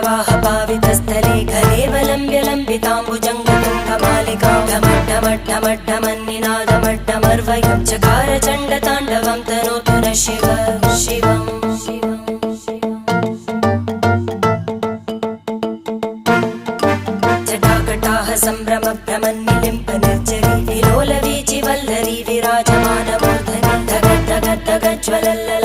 जटाटवीगलज्जलप्रवाहपावितस्थले घलेवलम्ब्य लम्बिताम्बुजङ्गतुङ्गमालिकां ढमड्ढमड्ढमड्ढमन्निनादमड्ढमर्वयं चकार चण्डताण्डवं तनोतु नः शिव शिवम् जटाकटाह सम्भ्रमभ्रमन्निलिम्प निर्जरी विलोलवीचिवल्लरी विराजमानमूर्धनि धगद्धगद्धगज्ज्वलल्ल